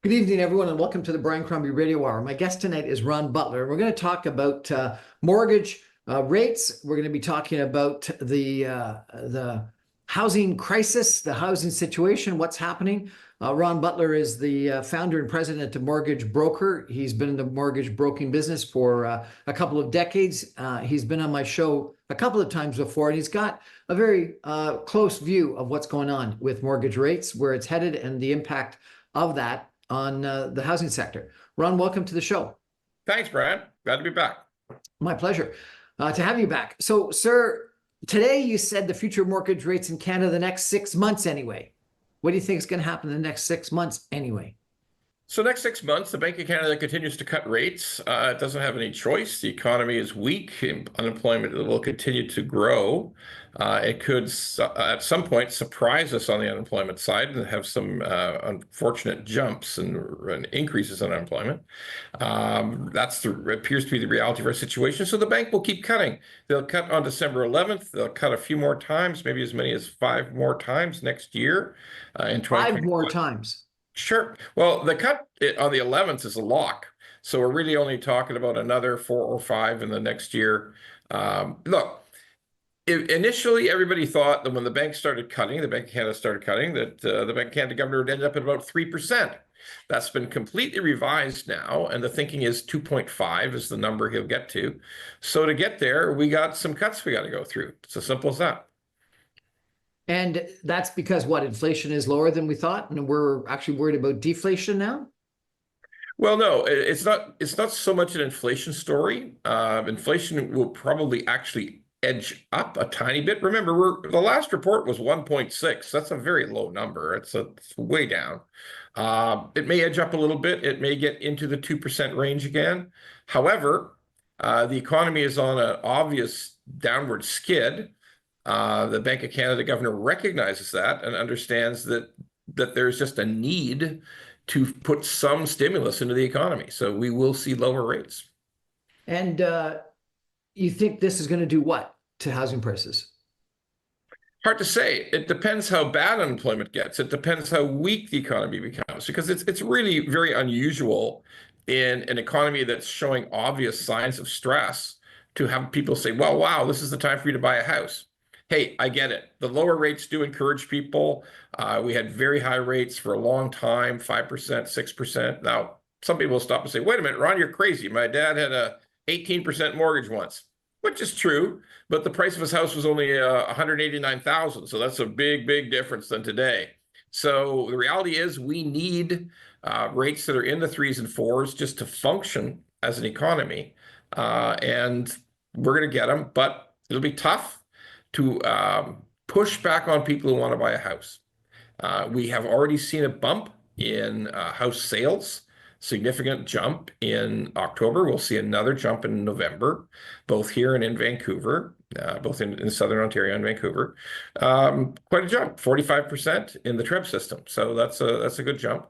Good evening, everyone, and welcome to the Brian Crombie Radio Hour. My guest tonight is Ron Butler. We're going to talk about mortgage rates. We're going to be talking about the housing crisis, the housing situation, what's happening. Ron Butler is the founder and president of Mortgage Broker. He's been in the mortgage broking business for a couple of decades. He's been on my show a couple of times before, and he's got a very close view of what's going on with mortgage rates, where it's headed, and the impact of that on the housing sector. Ron, welcome to the show. Thanks, Brian. Glad to be back. My pleasure to have you back. So, sir, today you said the future mortgage rates in Canada the next 6 months anyway. What do you think is going to happen in the next 6 months anyway? So next 6 months, the Bank of Canada continues to cut rates. It doesn't have any choice. The economy is weak. Unemployment will continue to grow. It could, at some point, surprise us on the unemployment side and have some unfortunate jumps and increases in unemployment. Appears to be the reality of our situation. So the bank will keep cutting. They'll cut on December 11th. They'll cut a few more times, maybe as many as 5 more times next year in 5 more times. Sure. Well, the cut on the 11th is a lock. So we're really only talking about another 4 or 5 in the next year. Look, initially everybody thought that when the bank started cutting, the Bank of Canada started cutting, that the Bank of Canada governor would end up at about 3%. That's been completely revised now, and the thinking is 2.5 is the number he'll get to. So to get there, we got some cuts we got to go through. It's as simple as that. And that's because what, inflation is lower than we thought, and we're actually worried about deflation now? Well, no, it's not. It's not so much an inflation story. Inflation will probably actually edge up a tiny bit. Remember, the last report was 1.6. That's a very low number. It's way down. It may edge up a little bit. It may get into the 2% range again. However, the economy is on an obvious downward skid. The Bank of Canada governor recognizes that and understands that there's just a need to put some stimulus into the economy. So we will see lower rates. And you think this is going to do what to housing prices? Hard to say. It depends how bad unemployment gets. It depends how weak the economy becomes, because it's really very unusual in an economy that's showing obvious signs of stress to have people say, well, wow, this is the time for you to buy a house. Hey, I get it. The lower rates do encourage people. We had very high rates for a long time, 5%, 6%. Now, some people will stop and say, wait a minute, Ron, you're crazy. My dad had a 18% mortgage once, which is true, but the price of his house was only $189,000. So that's a big, big difference than today. So the reality is we need rates that are in the 3s and 4s just to function as an economy. And we're going to get them, but it'll be tough to push back on people who want to buy a house. We have already seen a bump in house sales, significant jump in October. We'll see another jump in November, both here and in Vancouver, both in Southern Ontario and Vancouver. Quite a jump, 45% in the TREB system. So that's a good jump.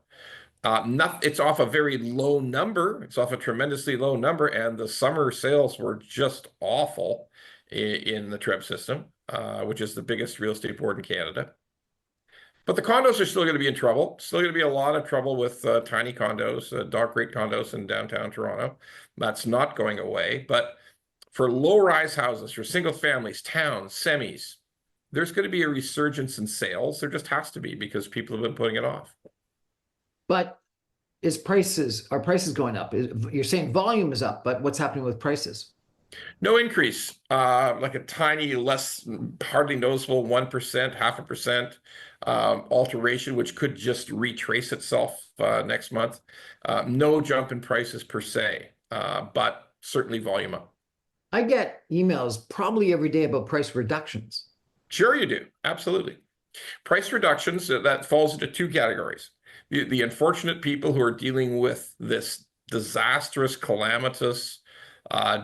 It's off a very low number. It's off a tremendously low number, and the summer sales were just awful in the TREB system, which is the biggest real estate board in Canada. But the condos are still going to be in trouble. Still going to be a lot of trouble with tiny condos, dark rate condos in downtown Toronto. That's not going away. But for low-rise houses, for single families, towns, semis, there's going to be a resurgence in sales. There just has to be, because people have been putting it off. But are prices going up? You're saying volume is up, but what's happening with prices? No increase, like a tiny, hardly noticeable 1%, 0.5% alteration, which could just retrace itself next month. No jump in prices per se, but certainly volume up. I get emails probably every day about price reductions. Sure you do, absolutely. Price reductions, that falls into 2 categories. The unfortunate people who are dealing with this disastrous, calamitous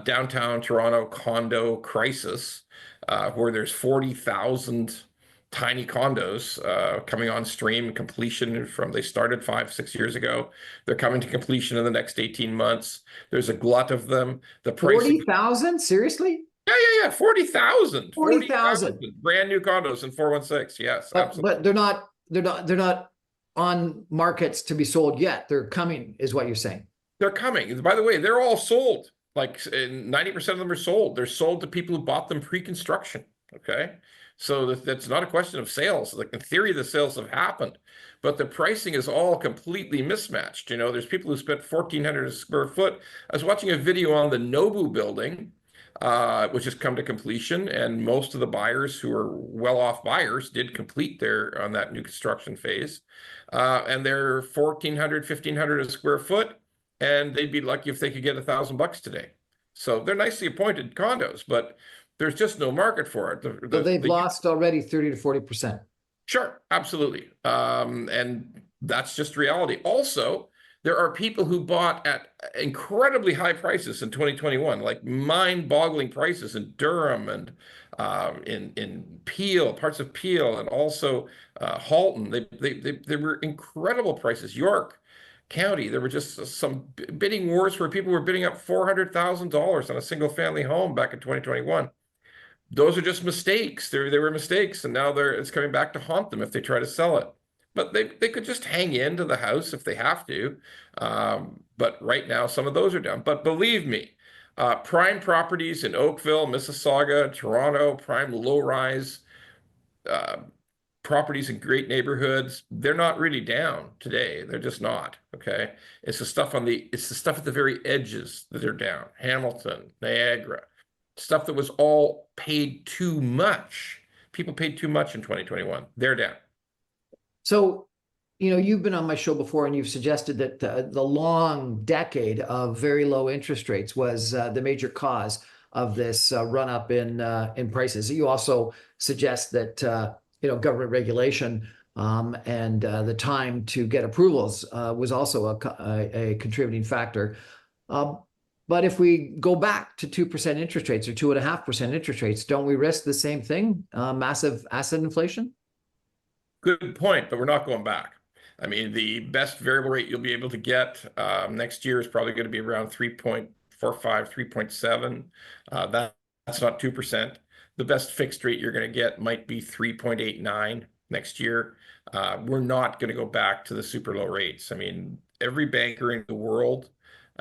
downtown Toronto condo crisis, where there's 40,000 tiny condos coming on stream, completion they started 5-6 years ago. They're coming to completion in the next 18 months. There's a glut of them. The price 40,000? Seriously? Yeah. 40,000. 40,000 brand new condos in 416. Yes, absolutely. But they're not on markets to be sold yet. They're coming, is what you're saying. They're coming. By the way, they're all sold. Like 90% of them are sold. They're sold to people who bought them pre-construction. Okay. So that's not a question of sales. Like in theory, the sales have happened, but the pricing is all completely mismatched. You know, there's people who spent 1,400 a square foot. I was watching a video on the Nobu building, which has come to completion, and most of the buyers who are well-off buyers did complete their on that new construction phase, and they're 1,400, 1,500 a square foot, and they'd be lucky if they could get $1,000 today. So they're nicely appointed condos, but there's just no market for it. So they've lost already 30 to 40%. Sure, absolutely. And that's just reality. Also, there are people who bought at incredibly high prices in 2021, like mind-boggling prices in Durham and in Peel, parts of Peel, and also Halton. They were incredible prices. York County, there were just some bidding wars where people were bidding up $400,000 on a single-family home back in 2021. Those are just mistakes. They were mistakes, and now it's coming back to haunt them if they try to sell it. But they could just hang into the house if they have to. But right now, some of those are down. But believe me, prime properties in Oakville, Mississauga, Toronto, prime low-rise properties in great neighborhoods, they're not really down today. They're just not. Okay, it's the stuff at the very edges that are down. Hamilton, Niagara. Stuff that was all paid too much. People paid too much in 2021. They're down. So, you've been on my show before and you've suggested that the long decade of very low interest rates was the major cause of this run up in prices. You also suggest that, government regulation and the time to get approvals was also a contributing factor. But if we go back to 2% interest rates or 2.5% interest rates, don't we risk the same thing, massive asset inflation? Good point, but we're not going back. I mean, the best variable rate you'll be able to get next year is probably going to be around 3.45, 3.7. That's not 2%. The best fixed rate you're going to get might be 3.89 next year. We're not going to go back to the super low rates. I mean, every banker in the world,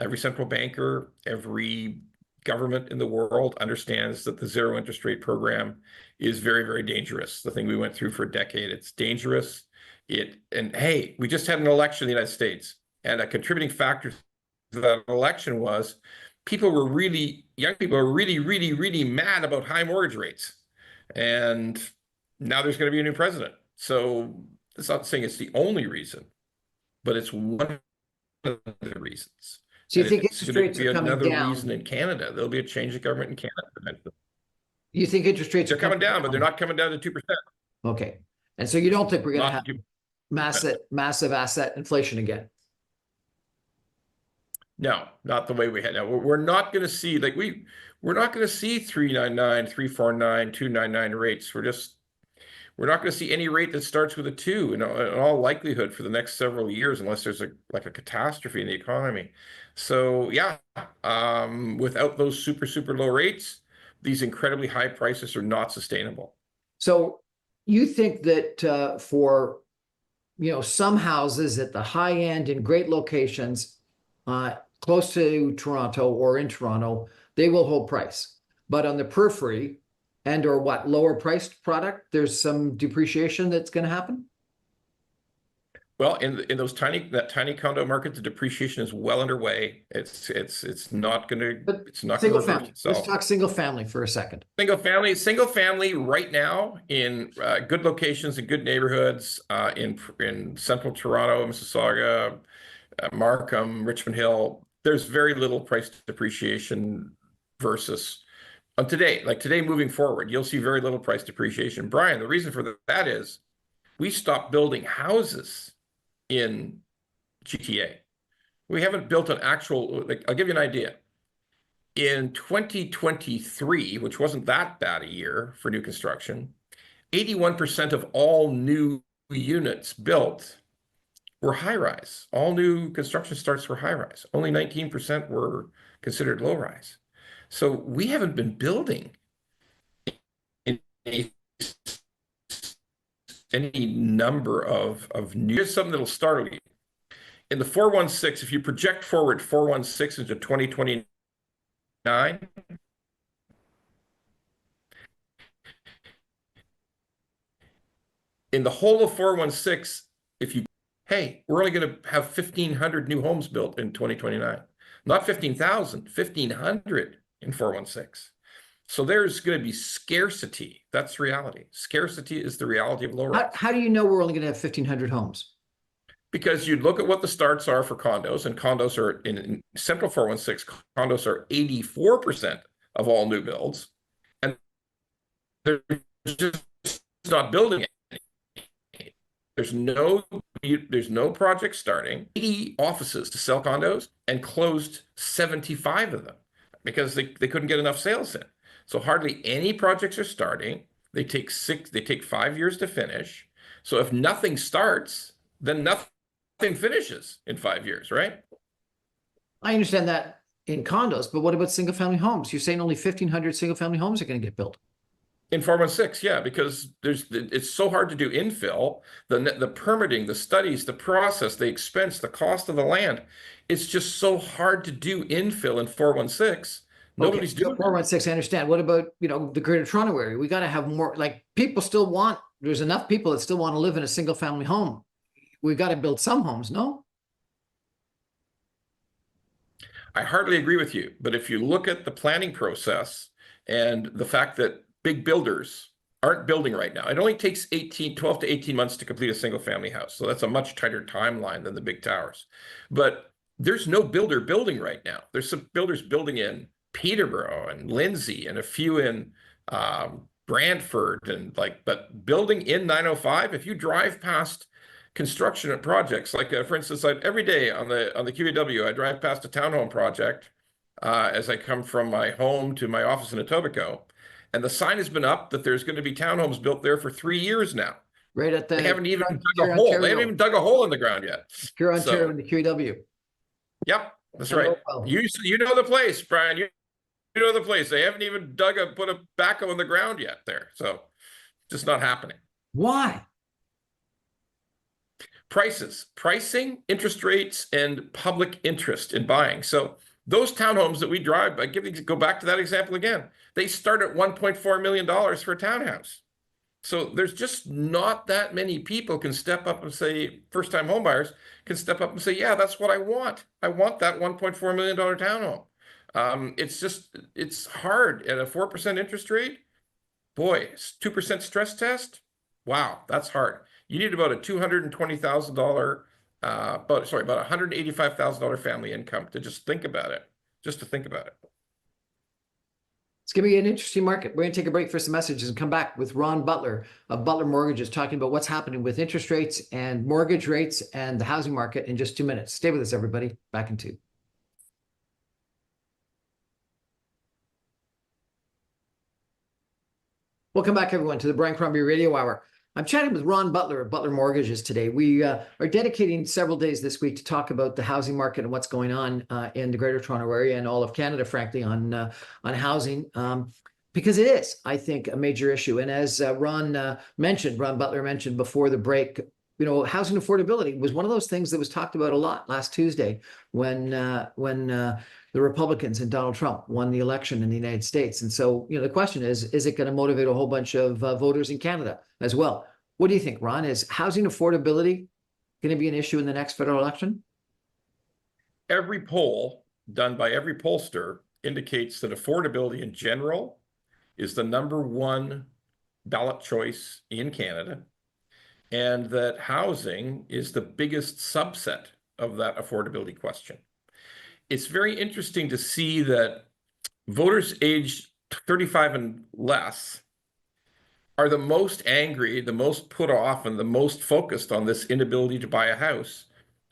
every central banker, every government in the world understands that the zero interest rate program is very, very dangerous. The thing we went through for a decade, it's dangerous. And hey, we just had an election in the United States, and a contributing factor to that election was young people were really, really, really mad about high mortgage rates. And now there's going to be a new president. So it's not saying it's the only reason, but it's one of the reasons. So you think interest rates are coming down? Another reason in Canada, there'll be a change of government in Canada eventually. You think interest rates They're coming down, but they're not coming down to 2%. Okay. And so you don't think we're going to have 2%. massive asset inflation again? No, not the way we had now. We're not going to see we're not going to see 399, 349, 299 rates. We're not going to see any rate that starts with a 2 in all likelihood for the next several years, unless there's a catastrophe in the economy. So yeah, without those super, super low rates, these incredibly high prices are not sustainable. So you think that for some houses at the high end in great locations, close to Toronto or in Toronto, they will hold price. But on the periphery and or lower priced product, there's some depreciation that's going to happen? Well, in that tiny condo market, the depreciation is well underway. It's not going to single family. Let's talk single family for a second. Single family right now in good locations and good neighborhoods in central Toronto, Mississauga, Markham, Richmond Hill. There's very little price depreciation versus today. Like today, moving forward, you'll see very little price depreciation. Brian, the reason for that is we stopped building houses in GTA. We haven't built an actual, I'll give you an idea. In 2023, which wasn't that bad a year for new construction, 81% of all new units built were high-rise. All new construction starts were high-rise. Only 19% were considered low-rise. So we haven't been building any any number of new. Here's something that'll startle you. In the 416, if you project forward 416 into 2029, in the whole of 416, if you, hey, we're only going to have 1,500 new homes built in 2029. Not 15,000, 1,500 in 416. So there's going to be scarcity. That's reality. Scarcity is the reality of low rise. How do you know we're only going to have 1,500 homes? Because you look at what the starts are for condos, and condos are in Central 416, condos are 84% of all new builds, and they're just not building it. There's no project starting. 80 offices to sell condos and closed 75 of them because they couldn't get enough sales in. So hardly any projects are starting. They take 5 years to finish. So if nothing starts, then nothing finishes in 5 years, right? I understand that in condos, but what about single family homes? You're saying only 1,500 single family homes are going to get built. In 416, yeah, because it's so hard to do infill, the permitting, the studies, the process, the expense, the cost of the land. It's just so hard to do infill in 416. Nobody's doing 416, I understand. What about, the Greater Toronto area? We got to have more, like, there's enough people that still want to live in a single family home. We've got to build some homes, no? I hardly agree with you, but if you look at the planning process and the fact that big builders aren't building right now, it only takes 12 to 18 months to complete a single family house. So that's a much tighter timeline than the big towers. But there's no builder building right now. There's some builders building in Peterborough and Lindsay and a few in Brantford but building in 905, if you drive past construction and projects, like for instance, every day on the QEW, I drive past a townhome project as I come from my home to my office in Etobicoke, and the sign has been up that there's going to be townhomes built there for 3 years now. Right at the They haven't even dug a hole. They haven't even dug a hole in the ground yet. Pure Ontario and the QEW. Yep, that's right. You know the place, Brian. You know the place. They haven't even put a backhoe in the ground yet there. So just not happening. Why? Pricing, interest rates, and public interest in buying. So those townhomes that we drive, go back to that example again. They start at $1.4 million for a townhouse. So there's just not that many people can step up and say, first-time homebuyers can step up and say, yeah, that's what I want. I want that $1.4 million townhome. It's hard at a 4% interest rate. Boy, 2% stress test. Wow, that's hard. You need about a $220,000, about $185,000 family income to just think about it, just to think about it. It's going to be an interesting market. We're going to take a break for some messages and come back with Ron Butler of Butler Mortgages, talking about what's happening with interest rates and mortgage rates and the housing market in just 2 minutes. Stay with us, everybody. Back in 2. Welcome back, everyone, to the Brian Crombie Radio Hour. I'm chatting with Ron Butler of Butler Mortgages today. We are dedicating several days this week to talk about the housing market and what's going on in the Greater Toronto Area and all of Canada, frankly, on housing, because it is, I think, a major issue. And as Ron Butler mentioned before the break, housing affordability was one of those things that was talked about a lot last Tuesday when the Republicans and Donald Trump won the election in the United States. And so, the question is it going to motivate a whole bunch of voters in Canada as well? What do you think, Ron? Is housing affordability going to be an issue in the next federal election? Every poll done by every pollster indicates that affordability in general is the #1 ballot choice in Canada, and that housing is the biggest subset of that affordability question. It's very interesting to see that voters aged 35 and less are the most angry, the most put off, and the most focused on this inability to buy a house.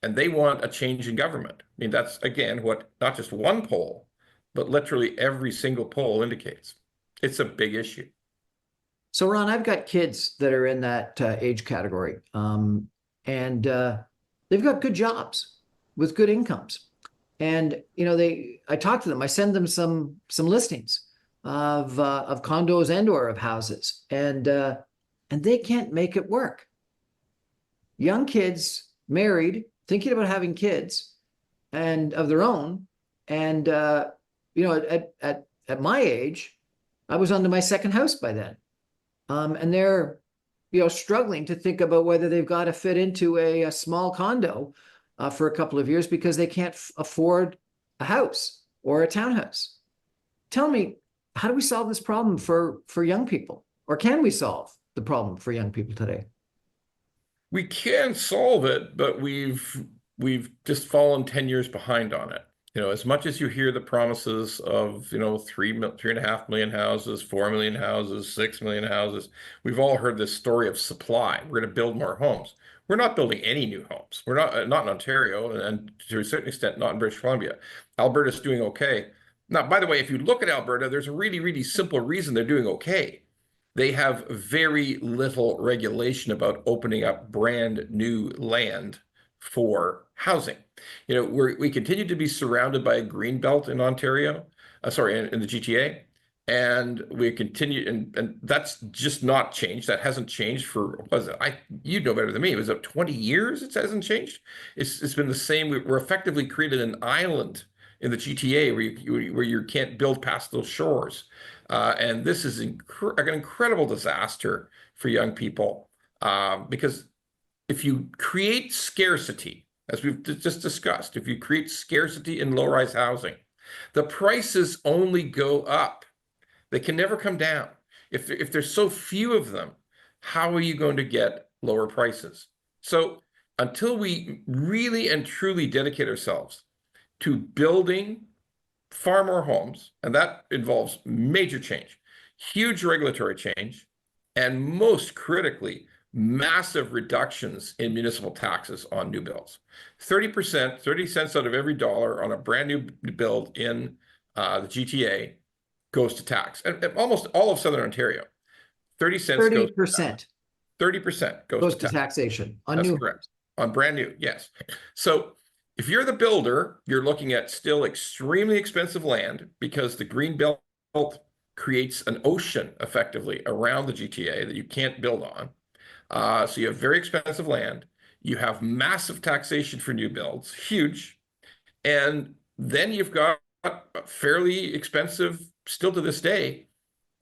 And they want a change in government. I mean, that's, again, what not just one poll, but literally every single poll indicates. It's a big issue. So, Ron, I've got kids that are in that age category, and they've got good jobs with good incomes. And, I talk to them, I send them some listings of condos and or of houses, and they can't make it work. young kids married, thinking about having kids and of their own. And at my age, I was onto my second house by then. And they're struggling to think about whether they've got to fit into a small condo for a couple of years because they can't afford a house or a townhouse. Tell me, how do we solve this problem for young people? Or can we solve the problem for young people today? We can solve it, but we've just fallen 10 years behind on it. As much as you hear the promises of, 3.5 million houses, 4 million houses, 6 million houses, we've all heard this story of supply. We're going to build more homes. We're not building any new homes. We're not in Ontario, and to a certain extent, not in British Columbia. Alberta's doing okay. Now, by the way, if you look at Alberta, there's a really, really simple reason they're doing okay. They have very little regulation about opening up brand new land for housing. We continue to be surrounded by a green belt in Ontario, in the GTA, and we continue, and that's just not changed. That hasn't changed for, was it? You'd know better than me. Was it 20 years? It hasn't changed. It's been the same. We're effectively created an island in the GTA where you can't build past those shores. And this is an incredible disaster for young people because if you create scarcity, as we've just discussed, if you create scarcity in low-rise housing, the prices only go up. They can never come down. If there's so few of them, how are you going to get lower prices? So until we really and truly dedicate ourselves to building far more homes, and that involves major change, huge regulatory change, and most critically, massive reductions in municipal taxes on new builds. 30%, 30 cents out of every dollar on a brand new build in the GTA goes to tax. And almost all of Southern Ontario, 30 cents goes to tax. 30%. 30% goes to to taxation on That's new correct. On brand new, yes. So if you're the builder, you're looking at still extremely expensive land because the green belt creates an ocean effectively around the GTA that you can't build on. So you have very expensive land. You have massive taxation for new builds, huge. And then you've got fairly expensive, still to this day.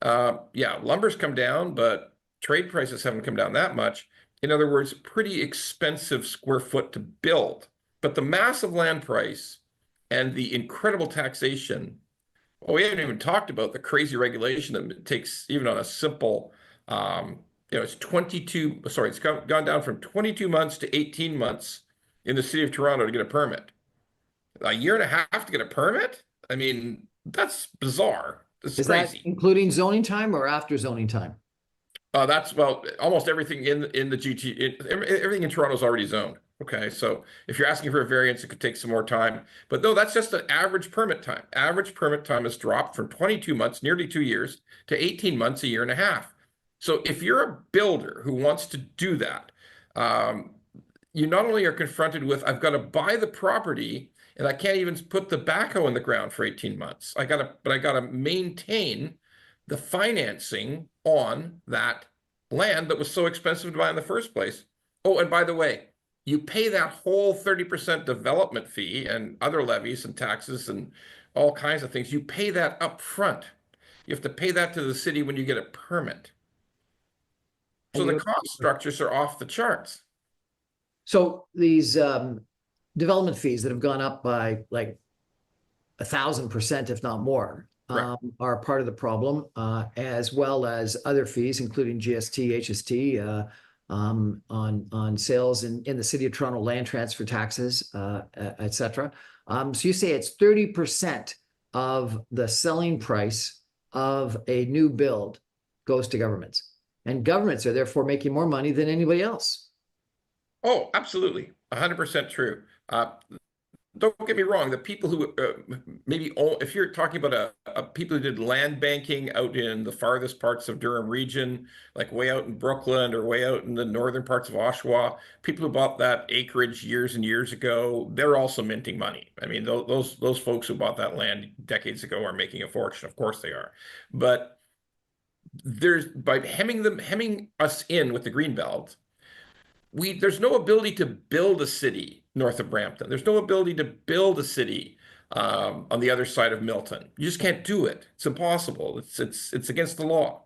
Lumber's come down, but trade prices haven't come down that much. In other words, pretty expensive square foot to build. But the massive land price and the incredible taxation, well, we haven't even talked about the crazy regulation that it takes even on a simple, it's gone down from 22 months to 18 months in the city of Toronto to get a permit. A year and a half to get a permit? I mean, that's bizarre. This is crazy. That including zoning time or after zoning time? Almost everything in the GT, everything in Toronto is already zoned. Okay, so if you're asking for a variance, it could take some more time. But no, that's just an average permit time. Average permit time has dropped from 22 months, nearly 2 years, to 18 months, a year and a half. So if you're a builder who wants to do that, you not only are confronted with, I've got to buy the property and I can't even put the backhoe in the ground for 18 months. I gotta maintain the financing on that land that was so expensive to buy in the first place. Oh, and by the way, you pay that whole 30% development fee and other levies and taxes and all kinds of things. You pay that up front. You have to pay that to the city when you get a permit. So the cost structures are off the charts. So these development fees that have gone up by like 1,000%, if not more, are part of the problem, as well as other fees, including GST, HST, on sales in the city of Toronto, land transfer taxes, et cetera. So you say it's 30% of the selling price of a new build goes to governments, and governments are therefore making more money than anybody else. Oh, absolutely. 100% true. Don't get me wrong. The people who if you're talking about people who did land banking out in the farthest parts of Durham region, like way out in Brooklyn or way out in the northern parts of Oshawa, people who bought that acreage years and years ago, they're also minting money. I mean, those folks who bought that land decades ago are making a fortune. Of course they are. But by hemming us in with the green belt, there's no ability to build a city north of Brampton. There's no ability to build a city on the other side of Milton. You just can't do it. It's impossible. It's against the law.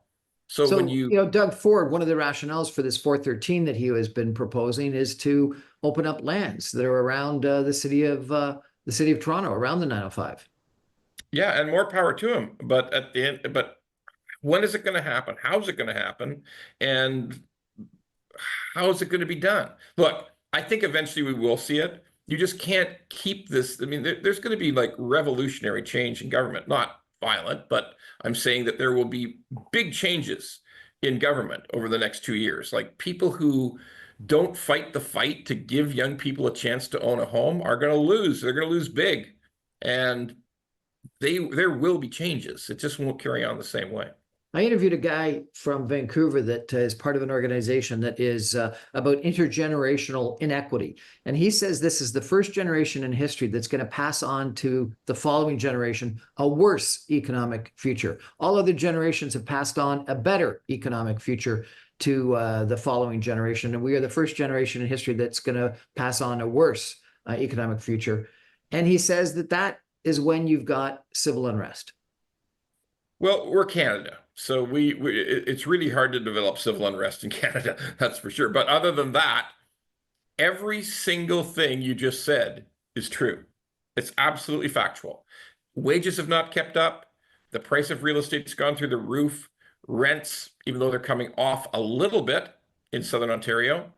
So when So, you Doug Ford, one of the rationales for this 413 that he has been proposing is to open up lands that are around the city of Toronto, around the 905. yeah, and more power to him. But at the end, but when is it going to happen? How is it going to happen? And how is it going to be done? Look, I think eventually we will see it. You just can't keep this. I mean, there's going to be like revolutionary change in government, not violent, but I'm saying that there will be big changes in government over the next 2 years. Like people who don't fight the fight to give young people a chance to own a home are going to lose. They're going to lose big. And there will be changes. It just won't carry on the same way. I interviewed a guy from Vancouver that is part of an organization that is about intergenerational inequity. And he says this is the first generation in history that's going to pass on to the following generation a worse economic future. All other generations have passed on a better economic future to the following generation. And we are the first generation in history that's going to pass on a worse economic future. And he says that is when you've got civil unrest. Well, we're Canada, so it's really hard to develop civil unrest in Canada, that's for sure. But other than that, every single thing you just said is true. It's absolutely factual. Wages have not kept up. The price of real estate's gone through the roof. Rents, even though they're coming off a little bit in Southern Ontario,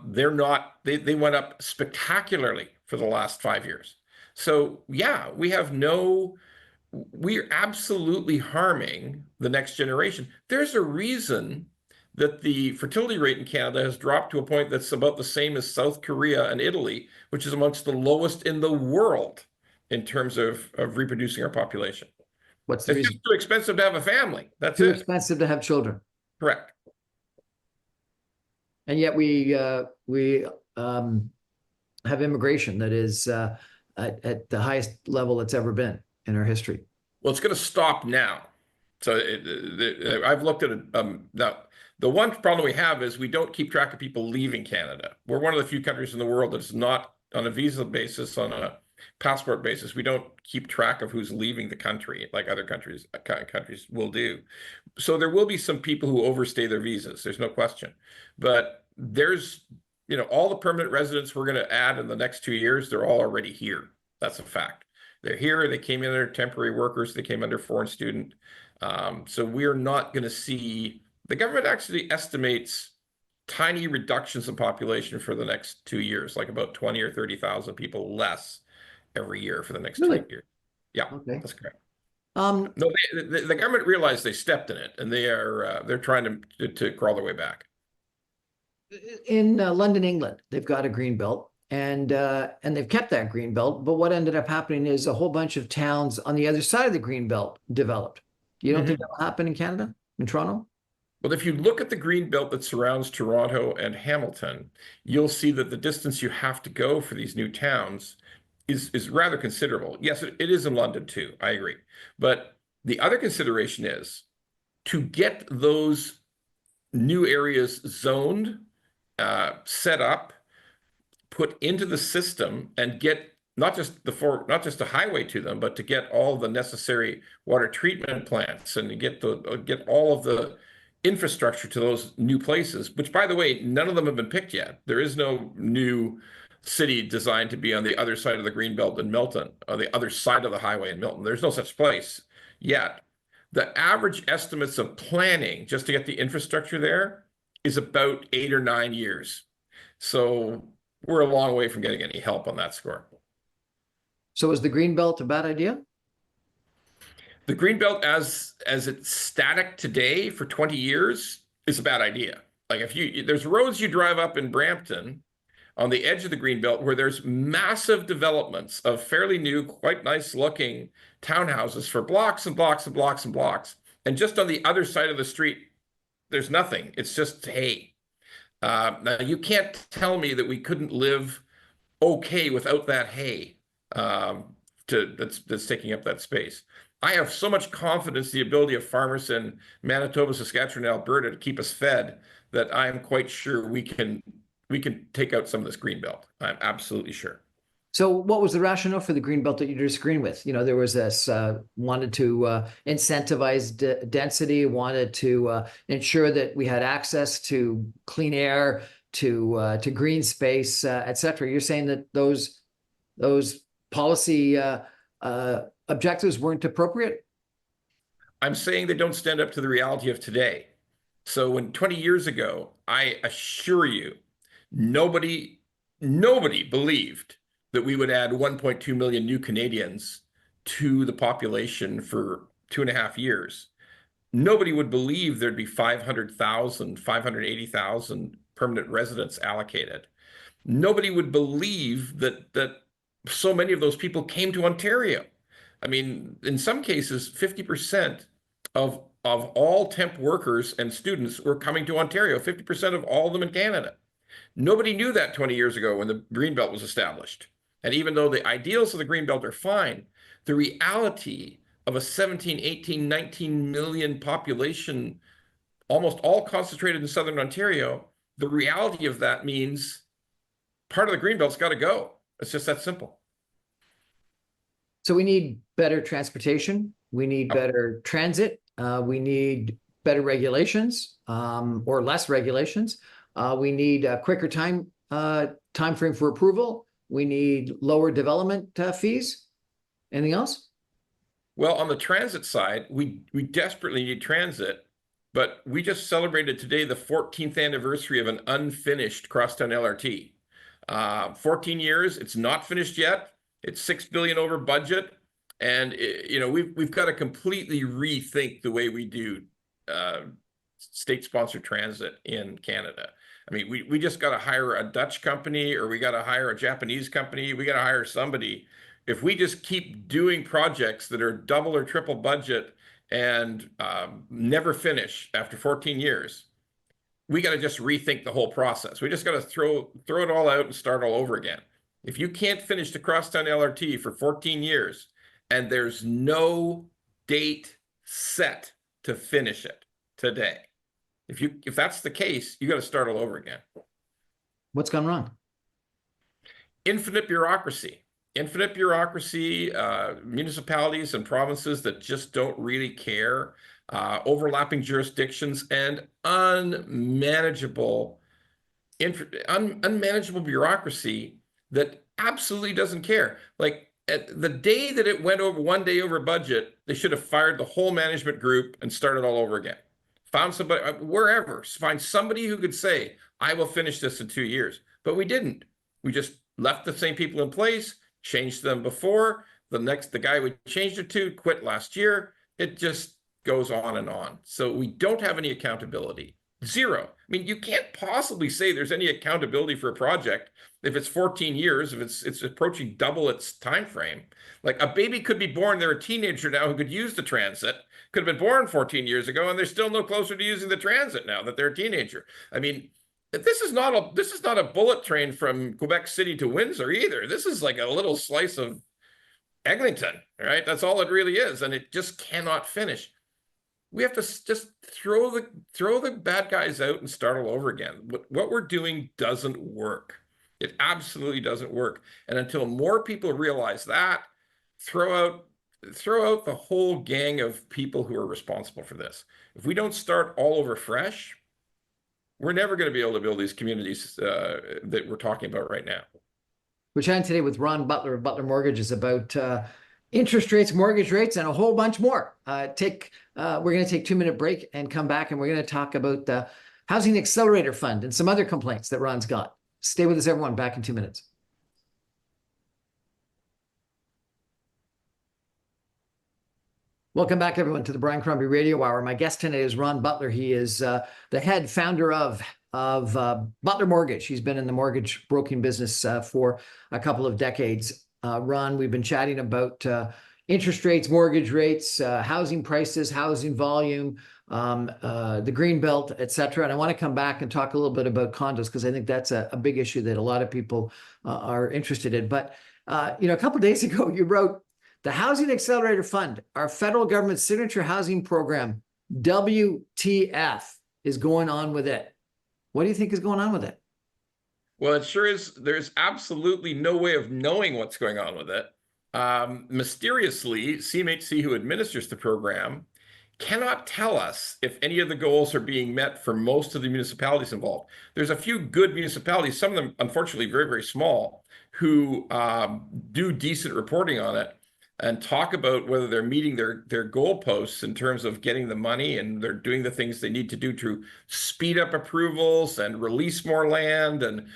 they're not, they went up spectacularly for the last 5 years. So yeah, we're absolutely harming the next generation. There's a reason that the fertility rate in Canada has dropped to a point that's about the same as South Korea and Italy, which is amongst the lowest in the world in terms of reproducing our population. What's the It's reason? just too expensive to have a family. That's Too it. expensive to have children. Correct. And yet we have immigration that is at the highest level it's ever been in our history. Well, it's going to stop now. So I've looked at it. Now, the one problem we have is we don't keep track of people leaving Canada. We're one of the few countries in the world that's not on a visa basis, on a passport basis. We don't keep track of who's leaving the country like other countries will do. So there will be some people who overstay their visas. There's no question. But there's, all the permanent residents we're going to add in the next 2 years, they're all already here. That's a fact. They're here. They came in under temporary workers. They came under foreign student. So we're not going to see, the government actually estimates tiny reductions in population for the next 2 years, like about 20 or 30,000 people less every year for the next Really? 2 years. Yeah, Okay. that's correct. Um, No, the government realized they stepped in it, and they're trying to crawl their way back. in London, England, they've got a green belt, and they've kept that green belt. But what ended up happening is a whole bunch of towns on the other side of the green belt developed. You don't think that will happen in Canada, in Toronto? Well, if you look at the green belt that surrounds Toronto and Hamilton, you'll see that the distance you have to go for these new towns is rather considerable. Yes, it is in London too, I agree. But the other consideration is to get those new areas zoned, set up, put into the system, and get not just a highway to them, but to get all the necessary water treatment plants and to get all of the infrastructure to those new places, which, by the way, none of them have been picked yet. There is no new city designed to be on the other side of the Greenbelt in Milton, or the other side of the highway in Milton. There's no such place yet. The average estimates of planning just to get the infrastructure there is about 8 or 9 years. So we're a long way from getting any help on that score. So is the green belt a bad idea? The Greenbelt as it's static today for 20 years is a bad idea. Like there's roads you drive up in Brampton on the edge of the Greenbelt where there's massive developments of fairly new, quite nice looking townhouses for blocks and blocks and blocks and blocks. And just on the other side of the street, there's nothing. It's just hay. Now you can't tell me that we couldn't live okay without that hay that's taking up that space. I have so much confidence in the ability of farmers in Manitoba, Saskatchewan, and Alberta to keep us fed that I am quite sure we can take out some of this green belt. I'm absolutely sure. So what was the rationale for the green belt that you're disagreeing with? You know, there was this wanted to incentivize density, wanted to ensure that we had access to clean air, to green space, et cetera. You're saying that those policy objectives weren't appropriate? I'm saying they don't stand up to the reality of today. So when 20 years ago, I assure you, nobody believed that we would add 1.2 million new Canadians to the population for 2.5 years. Nobody would believe there'd be 500,000, 580,000 permanent residents allocated. Nobody would believe that so many of those people came to Ontario. I mean, in some cases, 50% of all temp workers and students were coming to Ontario, 50% of all of them in Canada. Nobody knew that 20 years ago when the Greenbelt was established. And even though the ideals of the Greenbelt are fine, the reality of a 17, 18, 19 million population, almost all concentrated in Southern Ontario, the reality of that means part of the Greenbelt's got to go. It's just that simple. So we need better transportation. We need better transit. We need better regulations or less regulations. We need a quicker time frame for approval. We need lower development fees. Anything else? Well, on the transit side, we desperately need transit, but we just celebrated today the 14th anniversary of an unfinished crosstown LRT. 14 years, it's not finished yet. It's $6 billion over budget, and we've got to completely rethink the way we do state-sponsored transit in Canada. I mean, we just got to hire a Dutch company, or we got to hire a Japanese company. We got to hire somebody. If we just keep doing projects that are double or triple budget and never finish after 14 years, we got to just rethink the whole process. We just got to throw it all out and start all over again. If you can't finish the Crosstown LRT for 14 years and there's no date set to finish it today, if that's the case, you got to start all over again. What's gone wrong? Infinite bureaucracy, municipalities and provinces that just don't really care, overlapping jurisdictions, and unmanageable bureaucracy that absolutely doesn't care. Like at the day that it went over 1 day over budget, they should have fired the whole management group and started all over again. Found somebody wherever, find somebody who could say, I will finish this in 2 years. But we didn't. We just left the same people in place, changed them before. The guy we changed it to quit last year. It just goes on and on. So we don't have any accountability. Zero. I mean, you can't possibly say there's any accountability for a project if it's 14 years, if it's approaching double its time frame. Like a baby could be born, they're a teenager now who could use the transit, could have been born 14 years ago, and they're still no closer to using the transit now that they're a teenager. I mean, this is not a bullet train from Quebec City to Windsor either. This is like a little slice of Eglinton, right? That's all it really is, and it just cannot finish. We have to just throw the bad guys out and start all over again. What we're doing doesn't work. It absolutely doesn't work. And until more people realize that, throw out the whole gang of people who are responsible for this. If we don't start all over fresh, we're never going to be able to build these communities that we're talking about right now. We're chatting today with Ron Butler of Butler Mortgages about interest rates, mortgage rates, and a whole bunch more. We're going to take a 2-minute break and come back, and we're going to talk about the Housing Accelerator Fund and some other complaints that Ron's got. Stay with us, everyone. Back in 2 minutes. Welcome back, everyone, to the Brian Crombie Radio Hour. My guest tonight is Ron Butler. He is the head founder of Butler Mortgage. He's been in the mortgage broking business for a couple of decades. Ron, we've been chatting about interest rates, mortgage rates, housing prices, housing volume, the green belt, et cetera. And I want to come back and talk a little bit about condos because I think that's a big issue that a lot of people are interested in. But a couple of days ago, you wrote, the Housing Accelerator Fund, our federal government signature housing program, WTF, is going on with it. What do you think is going on with it? Well, it sure is. There's absolutely no way of knowing what's going on with it. Mysteriously, CMHC, who administers the program, cannot tell us if any of the goals are being met for most of the municipalities involved. There's a few good municipalities, some of them, unfortunately, very, very small, who do decent reporting on it and talk about whether they're meeting their goalposts in terms of getting the money, and they're doing the things they need to do to speed up approvals and release more land and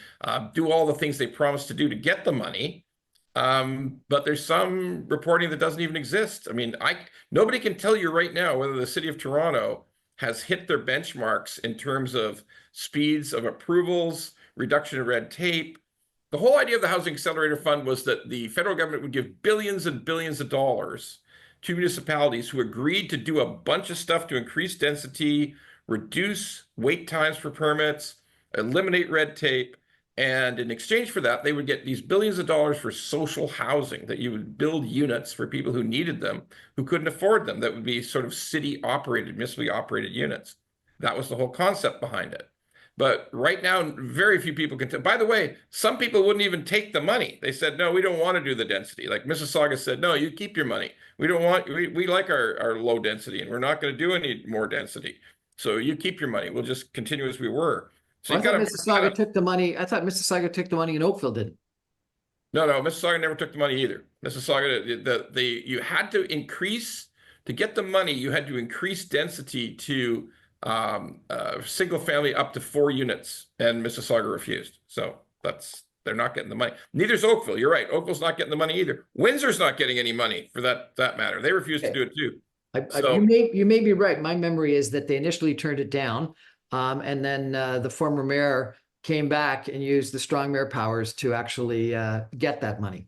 do all the things they promised to do to get the money. But there's some reporting that doesn't even exist. I mean, nobody can tell you right now whether the city of Toronto has hit their benchmarks in terms of speeds of approvals, reduction of red tape. The whole idea of the Housing Accelerator Fund was that the federal government would give billions and billions of dollars to municipalities who agreed to do a bunch of stuff to increase density, reduce wait times for permits, eliminate red tape. And in exchange for that, they would get these billions of dollars for social housing, that you would build units for people who needed them, who couldn't afford them. That would be sort of city operated, municipally operated units. That was the whole concept behind it. But right now, very few people can. By the way, some people wouldn't even take the money. They said, no, we don't want to do the density. Like Mississauga said, no, you keep your money. We don't want, we like our low density, and we're not going to do any more density. So you keep your money. We'll just continue as we were. So Well, you I thought got Mississauga took the money. I thought Mississauga took the money and Oakville didn't. No, Mississauga never took the money either. Mississauga, you had to increase to get the money. You had to increase density to single family up to 4 units, and Mississauga refused. So they're not getting the money. Neither's Oakville. You're right. Oakville's not getting the money either. Windsor's not getting any money for that matter. They refused to do it too. You may be right. My memory is that they initially turned it down, and then the former mayor came back and used the strong mayor powers to actually get that money.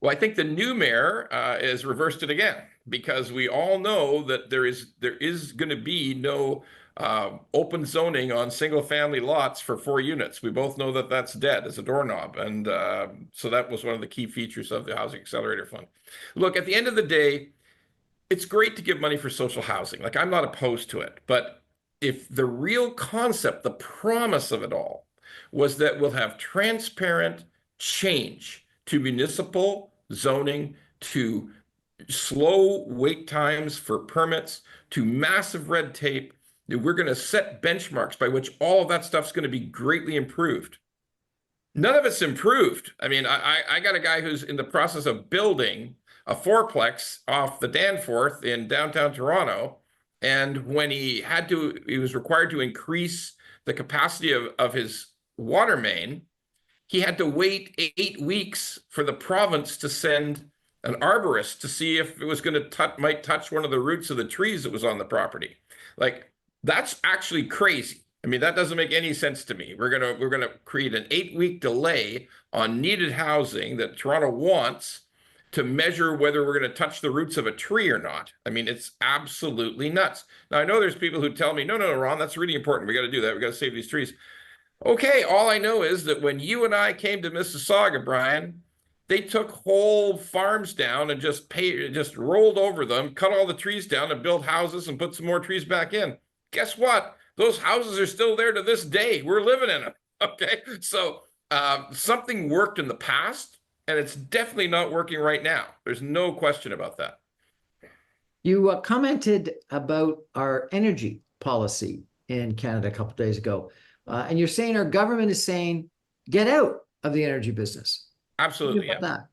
Well, I think the new mayor has reversed it again, because we all know that there is going to be no open zoning on single family lots for 4 units. We both know that that's dead as a doorknob. And so that was one of the key features of the Housing Accelerator Fund. Look, at the end of the day, it's great to give money for social housing. Like, I'm not opposed to it. But if the real concept, the promise of it all, was that we'll have transparent change to municipal zoning, to slow wait times for permits, to massive red tape, that we're going to set benchmarks by which all of that stuff's going to be greatly improved. None of it's improved. I mean, I got a guy who's in the process of building a 4-plex off the Danforth in downtown Toronto. And when he was required to increase the capacity of his water main, he had to wait 8 weeks for the province to send an arborist to see if it was going to might touch one of the roots of the trees that was on the property. Like, that's actually crazy. I mean, that doesn't make any sense to me. We're gonna create an 8-week delay on needed housing that Toronto wants to measure whether we're going to touch the roots of a tree or not. I mean, it's absolutely nuts. Now, I know there's people who tell me, no, Ron, that's really important. We got to do that. We got to save these trees. Okay, all I know is that when you and I came to Mississauga, Brian, they took whole farms down and just rolled over them, cut all the trees down and built houses and put some more trees back in. Guess what? Those houses are still there to this day. We're living in them. Okay, so something worked in the past, and it's definitely not working right now. There's no question about that. You commented about our energy policy in Canada a couple of days ago. And you're saying our government is saying, get out of the energy business. Absolutely. Yeah. That?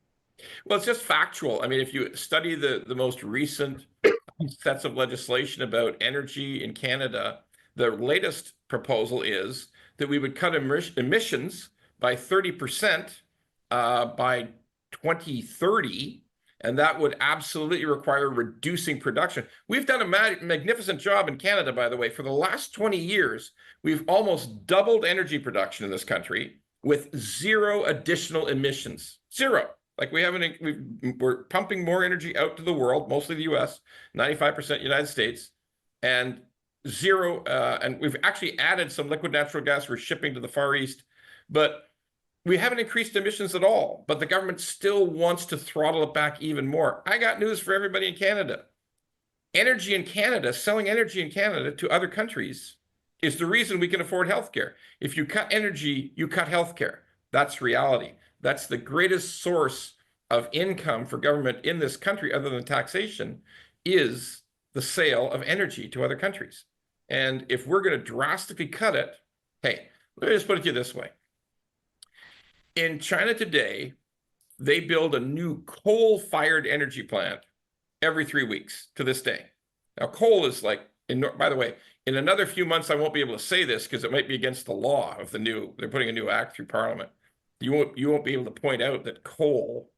Well, it's just factual. I mean, if you study the most recent sets of legislation about energy in Canada, the latest proposal is that we would cut emissions by 30% by 2030. And that would absolutely require reducing production. We've done a magnificent job in Canada, by the way. For the last 20 years, we've almost doubled energy production in this country with 0 additional emissions. 0. Like, we're pumping more energy out to the world, mostly the US, 95% United States, and 0. And we've actually added some liquid natural gas we're shipping to the Far East. But we haven't increased emissions at all, but the government still wants to throttle it back even more. I got news for everybody in Canada. Energy in Canada, selling energy in Canada to other countries, is the reason we can afford healthcare. If you cut energy, you cut healthcare. That's reality. That's the greatest source of income for government in this country, other than taxation, is the sale of energy to other countries. And if we're going to drastically cut it, hey, let me just put it to you this way. In China today, they build a new coal-fired energy plant every 3 weeks to this day. Now, coal is like, by the way, in another few months, I won't be able to say this because it might be against the law of they're putting a new act through Parliament. You won't be able to point out that coal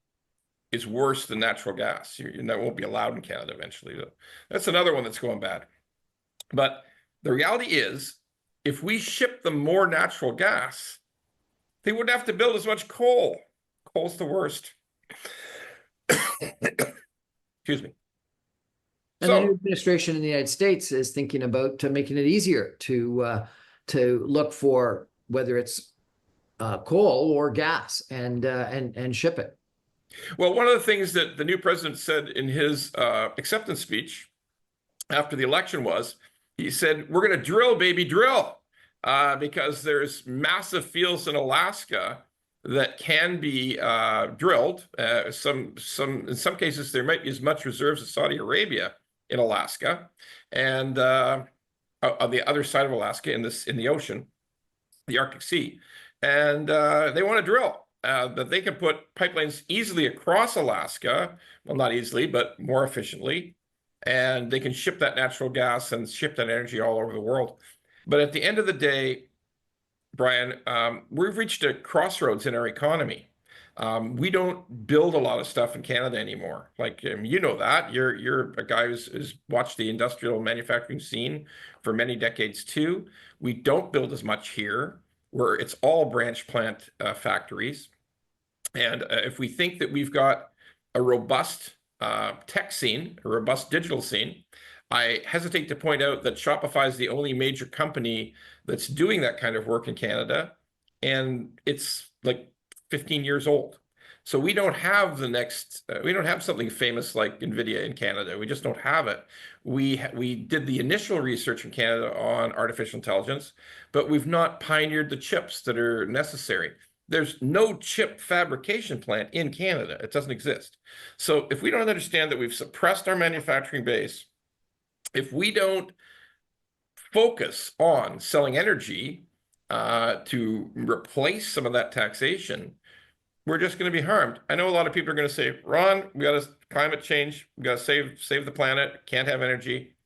is worse than natural gas. That won't be allowed in Canada eventually. That's another one that's going bad. But the reality is, if we ship them more natural gas, they wouldn't have to build as much coal. Coal's the worst. Excuse me. And the new administration in the United States is thinking about making it easier to look for whether it's coal or gas and ship it. Well, one of the things that the new president said in his acceptance speech after the election was, he said, "We're going to drill, baby, drill," because there's massive fields in Alaska that can be drilled. In some cases, there might be as much reserves as Saudi Arabia in Alaska, and on the other side of Alaska in the ocean, the Arctic Sea, and they want to drill. That they can put pipelines easily across Alaska, well, not easily, but more efficiently, and they can ship that natural gas and ship that energy all over the world. But at the end of the day, Brian, we've reached a crossroads in our economy. We don't build a lot of stuff in Canada anymore. Like, you know that. You're a guy who's watched the industrial manufacturing scene for many decades too. We don't build as much here, where it's all branch plant factories. And if we think that we've got a robust tech scene, a robust digital scene, I hesitate to point out that Shopify is the only major company that's doing that kind of work in Canada, and it's like 15 years old. So we don't have we don't have something famous like NVIDIA in Canada. We just don't have it. We did the initial research in Canada on artificial intelligence, but we've not pioneered the chips that are necessary. There's no chip fabrication plant in Canada. It doesn't exist. So if we don't understand that we've suppressed our manufacturing base, if we don't focus on selling energy to replace some of that taxation, we're just going to be harmed. I know a lot of people are going to say, "Ron, we got to climate change. We got to save the planet. Can't have energy."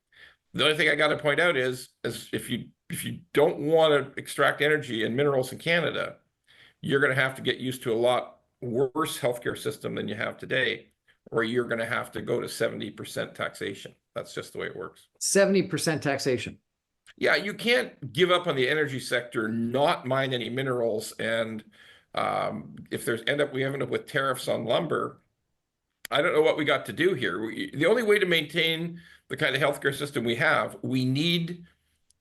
The only thing I got to point out is if you don't want to extract energy and minerals in Canada, you're going to have to get used to a lot worse healthcare system than you have today, or you're going to have to go to 70% taxation. That's just the way it works. 70% taxation. Yeah, you can't give up on the energy sector, not mine any minerals, and if we end up with tariffs on lumber, I don't know what we got to do here. The only way to maintain the kind of healthcare system we need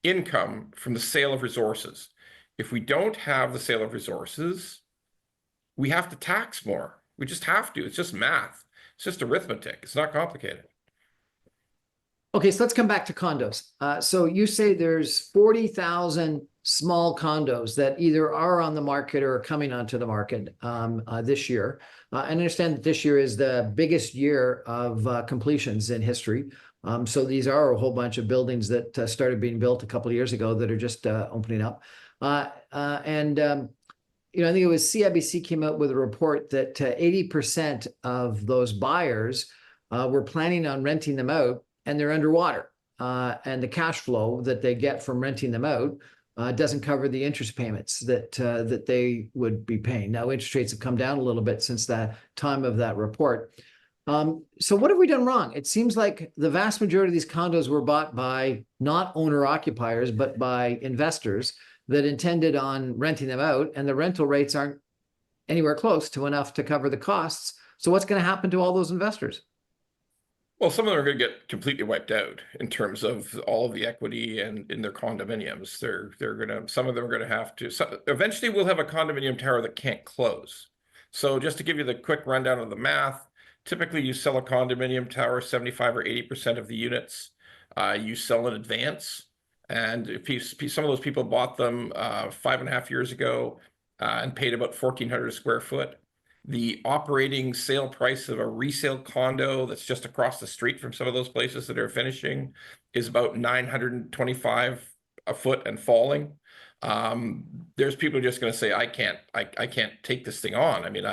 income from the sale of resources. If we don't have the sale of resources, we have to tax more. We just have to. It's just math. It's just arithmetic. It's not complicated. Okay, so let's come back to condos. So you say there's 40,000 small condos that either are on the market or are coming onto the market this year. I understand that this year is the biggest year of completions in history. So these are a whole bunch of buildings that started being built a couple of years ago that are just opening up. I think it was CIBC came out with a report that 80% of those buyers were planning on renting them out, and they're underwater. And the cash flow that they get from renting them out doesn't cover the interest payments that they would be paying. Now, interest rates have come down a little bit since the time of that report. So what have we done wrong? It seems like the vast majority of these condos were bought by not owner-occupiers, but by investors that intended on renting them out, and the rental rates aren't anywhere close to enough to cover the costs. So what's going to happen to all those investors? Well, some of them are going to get completely wiped out in terms of all of the equity and in their condominiums. Some of them are going to have to. Eventually, we'll have a condominium tower that can't close. So just to give you the quick rundown of the math, typically you sell a condominium tower, 75 or 80% of the units you sell in advance. And if some of those people bought them 5.5 years ago, and paid about 1,400 a square foot. The operating sale price of a resale condo that's just across the street from some of those places that are finishing is about 925 a foot and falling. There's people just going to say, I can't take this thing on. I mean,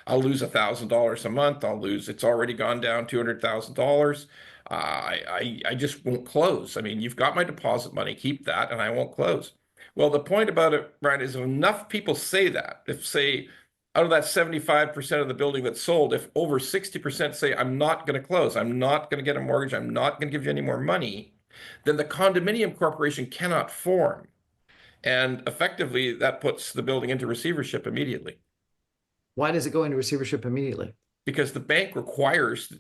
I'll lose $1,000 a month. It's already gone down $200,000. I just won't close. I mean, you've got my deposit money, keep that, and I won't close. Well, the point about it, Brian, is if enough people say that, if say out of that 75% of the building that's sold, if over 60% say, I'm not going to close, I'm not going to get a mortgage, I'm not going to give you any more money, then the condominium corporation cannot form. And effectively, that puts the building into receivership immediately. Why does it go into receivership immediately? Because the bank requires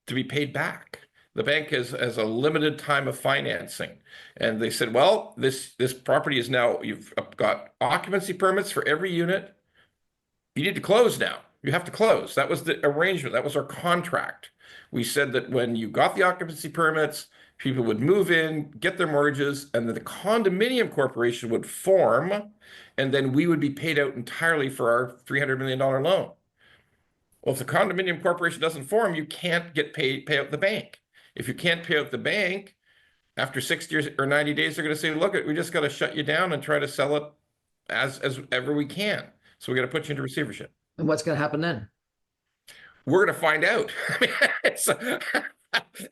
to be paid back. The bank has a limited time of financing. And they said, well, this property is now, you've got occupancy permits for every unit. You need to close now. You have to close. That was the arrangement. That was our contract. We said that when you got the occupancy permits, people would move in, get their mortgages, and then the condominium corporation would form, and then we would be paid out entirely for our $300 million loan. Well, if the condominium corporation doesn't form, you can't pay out the bank. If you can't pay out the bank, after 60 years or 90 days, they're going to say, look, we just got to shut you down and try to sell it as ever we can. So we got to put you into receivership. And what's going to happen then? We're going to find out. I mean,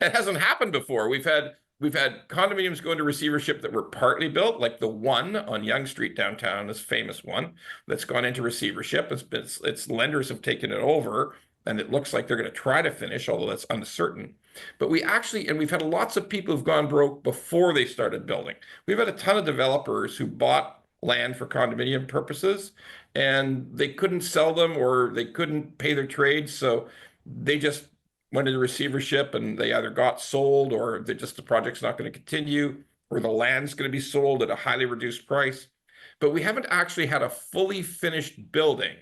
it hasn't happened before. We've had condominiums go into receivership that were partly built, like the one on Yonge Street downtown, this famous one that's gone into receivership. Its lenders have taken it over, and it looks like they're going to try to finish, although that's uncertain. But we've had lots of people who've gone broke before they started building. We've had a ton of developers who bought land for condominium purposes, and they couldn't sell them or they couldn't pay their trades, so they just went into receivership, and they either got sold or the project's not going to continue, or the land's going to be sold at a highly reduced price. But we haven't actually had a fully finished building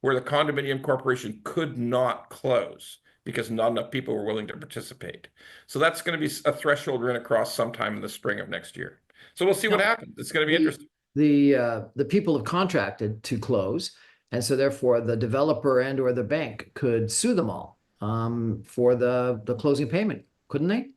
where the condominium corporation could not close because not enough people were willing to participate. So that's going to be a threshold we're going to cross sometime in the spring of next year. So we'll see what happens. It's going to be interesting. The people have contracted to close, and so therefore the developer and or the bank could sue them all for the closing payment, couldn't they?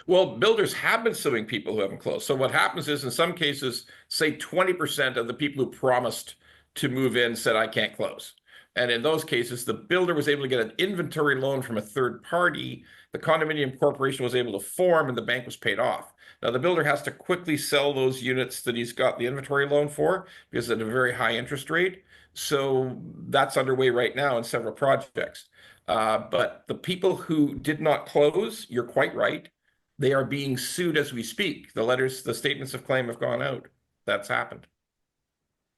Well, builders have been suing people who haven't closed. So what happens is, in some cases, say 20% of the people who promised to move in said, I can't close. And in those cases, the builder was able to get an inventory loan from a third party. The condominium corporation was able to form, and the bank was paid off. Now, the builder has to quickly sell those units that he's got the inventory loan for because at a very high interest rate. So that's underway right now in several projects. But the people who did not close, you're quite right. They are being sued as we speak. The statements of claim have gone out. That's happened.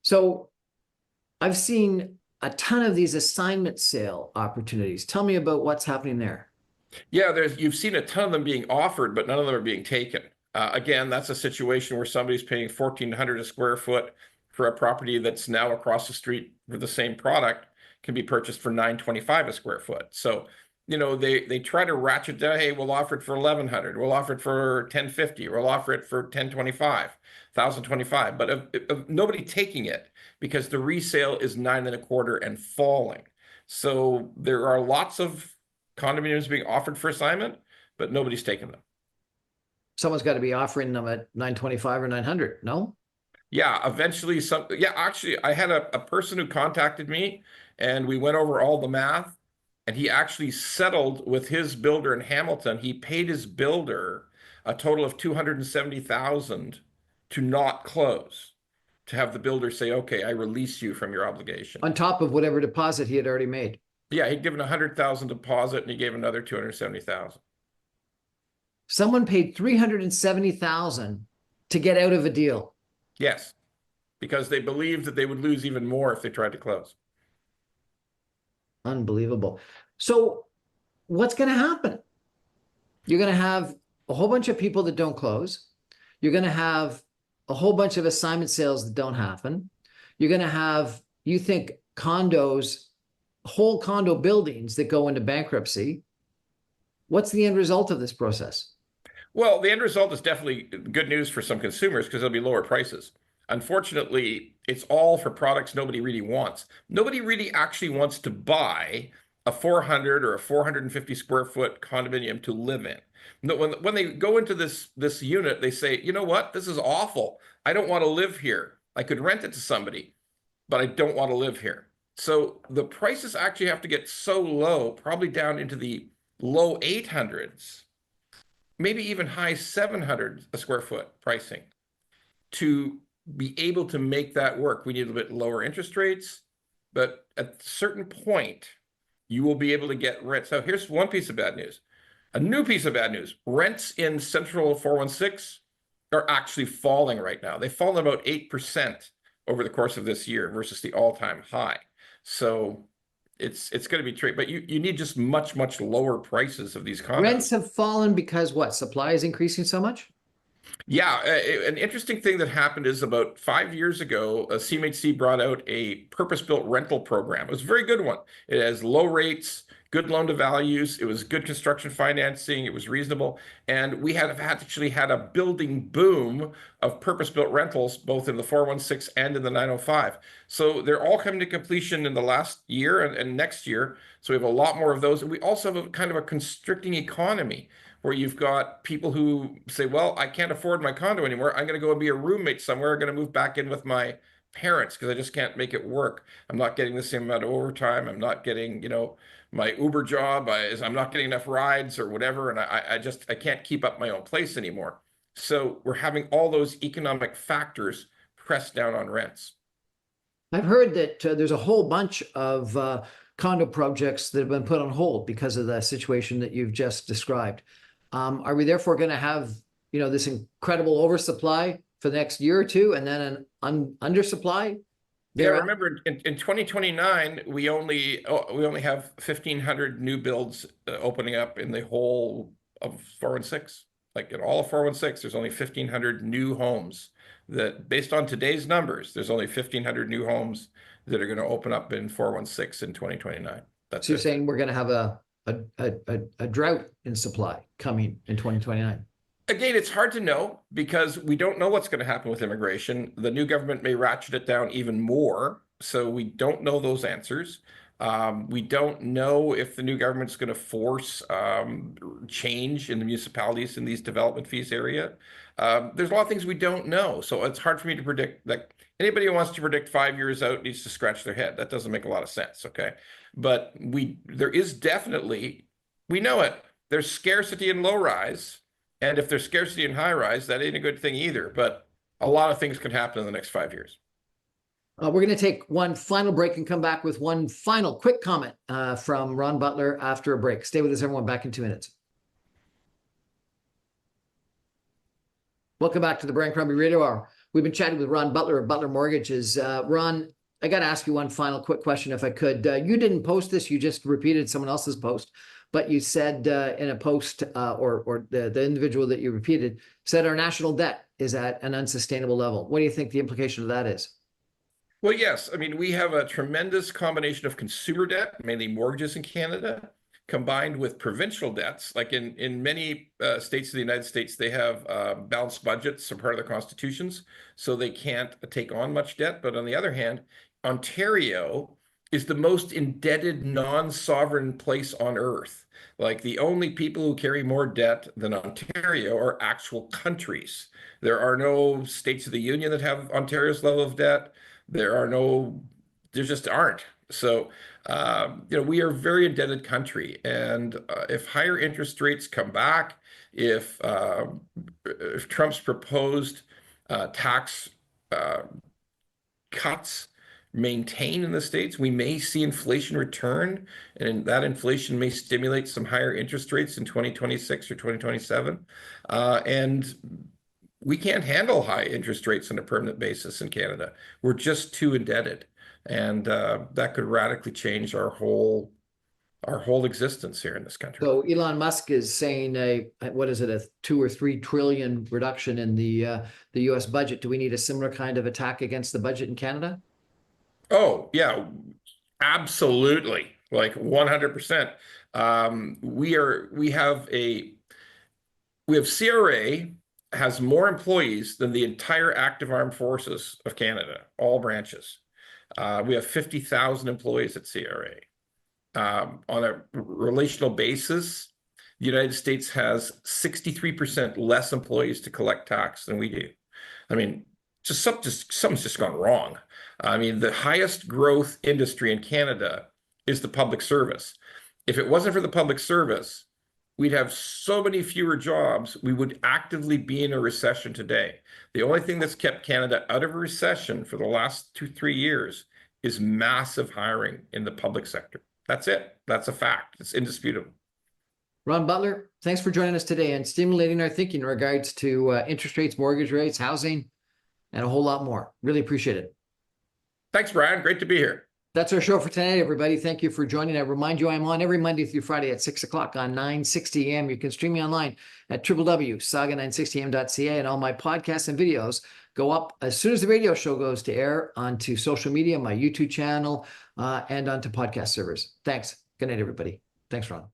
So I've seen a ton of these assignment sale opportunities. Tell me about what's happening there. Yeah, you've seen a ton of them being offered, but none of them are being taken. Again, that's a situation where somebody's paying 1,400 a square foot for a property that's now across the street for the same product can be purchased for $925 a square foot. So, they try to ratchet down. Hey, we'll offer it for 1,100. We'll offer it for 1,050. We'll offer it for 1,025, 1,025. But of nobody taking it because the resale is 9.25 and falling. So there are lots of condominiums being offered for assignment, but nobody's taking them. Someone's got to be offering them at 925 or 900, no? Yeah, eventually actually, I had a person who contacted me, and we went over all the math, and he actually settled with his builder in Hamilton. He paid his builder a total of $270,000 to not close, to have the builder say, okay, I release you from your obligation. On top of whatever deposit he had already made. Yeah, he'd given $100,000 deposit, and he gave another $270,000. Someone paid $370,000 to get out of a deal. Yes, because they believed that they would lose even more if they tried to close. Unbelievable. So what's going to happen? You're going to have a whole bunch of people that don't close. You're going to have a whole bunch of assignment sales that don't happen. You're going to have, you think, condos, whole condo buildings that go into bankruptcy. What's the end result of this process? Well, the end result is definitely good news for some consumers because there'll be lower prices. Unfortunately, It's all for products nobody really wants. Nobody really actually wants to buy a 400 or a 450 square foot condominium to live in. No, when they go into this unit, they say, you know what? This is awful. I don't want to live here. I could rent it to somebody, but I don't want to live here. So the prices actually have to get so low, probably down into the low 800s, maybe even high 700 a square foot pricing to be able to make that work. We need a bit lower interest rates, but at a certain point, you will be able to get rent. So here's one piece of bad news. A new piece of bad news. Rents in Central 416 are actually falling right now. They've fallen about 8% over the course of this year versus the all-time high. So it's going to be tricky, but you need just much lower prices of these condos. Rents have fallen because what? Supply is increasing so much? Yeah, an interesting thing that happened is about 5 years ago, CMHC brought out a purpose-built rental program. It was a very good one. It has low rates, good loan to values. It was good construction financing. It was reasonable. And we have actually had a building boom of purpose-built rentals, both in the 416 and in the 905. So they're all coming to completion in the last year and next year. So we have a lot more of those. And we also have a kind of a constricting economy, where you've got people who say, well, I can't afford my condo anymore. I'm going to go and be a roommate somewhere. I'm going to move back in with my parents because I just can't make it work. I'm not getting the same amount of overtime. I'm not getting, my Uber job. I'm not getting enough rides or whatever. And I can't keep up my own place anymore. So we're having all those economic factors press down on rents. I've heard that there's a whole bunch of condo projects that have been put on hold because of the situation that you've just described. Are we therefore going to have, this incredible oversupply for the next year or two, and then an undersupply? Yeah, remember in 2029, we only have 1,500 new builds opening up in the whole of 416. Like in all of 416, there's only 1,500 new homes that, based on today's numbers, there's only 1,500 new homes that are going to open up in 416 in 2029. That's So you're it. saying we're going to have a drought in supply coming in 2029? Again, it's hard to know because we don't know what's going to happen with immigration. The new government may ratchet it down even more, so we don't know those answers. We don't know if the new government's going to force change in the municipalities in these development fees area. There's a lot of things we don't know, so it's hard for me to predict. Like anybody who wants to predict 5 years out needs to scratch their head. That doesn't make a lot of sense, okay? But there is definitely, we know it. There's scarcity in low rise. And if there's scarcity in high rise, that ain't a good thing either. But a lot of things can happen in the next 5 years. We're going to take one final break and come back with one final quick comment from Ron Butler after a break. Stay with us, everyone. Back in 2 minutes. Welcome back to the Brian Crombie Radio Hour. We've been chatting with Ron Butler of Butler Mortgages. Ron, I got to ask you one final quick question, if I could. You didn't post this; you just repeated someone else's post. But you said in a post, or the individual that you repeated said our national debt is at an unsustainable level. What do you think the implication of that is? Well, yes. I mean, we have a tremendous combination of consumer debt, mainly mortgages in Canada, combined with provincial debts. Like in many states of the United States, they have balanced budgets, are part of their constitutions, so they can't take on much debt. But on the other hand, Ontario is the most indebted non-sovereign place on earth. Like the only people who carry more debt than Ontario are actual countries. There are no states of the union that have Ontario's level of debt. There just aren't. So, we are a very indebted country. And if higher interest rates come back, if Trump's proposed tax cuts maintain in the States, we may see inflation return, and that inflation may stimulate some higher interest rates in 2026 or 2027. And we can't handle high interest rates on a permanent basis in Canada. We're just too indebted. And that could radically change our whole existence here in this country. So Elon Musk is saying a 2 or 3 trillion reduction in the U.S. budget. Do we need a similar kind of attack against the budget in Canada? Oh, yeah, absolutely. Like 100%. We have CRA has more employees than the entire active armed forces of Canada, all branches. We have 50,000 employees at CRA. On a relational basis, the United States has 63% less employees to collect tax than we do. I mean, something's just gone wrong. I mean, the highest growth industry in Canada is the public service. If it wasn't for the public service, we'd have so many fewer jobs, we would actively be in a recession today. The only thing that's kept Canada out of a recession for the last 2-3 years is massive hiring in the public sector. That's it. That's a fact. It's indisputable. Ron Butler, thanks for joining us today and stimulating our thinking in regards to interest rates, mortgage rates, housing, and a whole lot more. Really appreciate it. Thanks, Brian. Great to be here. That's our show for tonight, everybody. Thank you for joining. I remind you, I'm on every Monday through Friday at 6 o'clock on 960 AM. You can stream me online at www.saga960am.ca, and all my podcasts and videos go up as soon as the radio show goes to air onto social media, my YouTube channel, and onto podcast servers. Thanks. Good night, everybody. Thanks, Ron.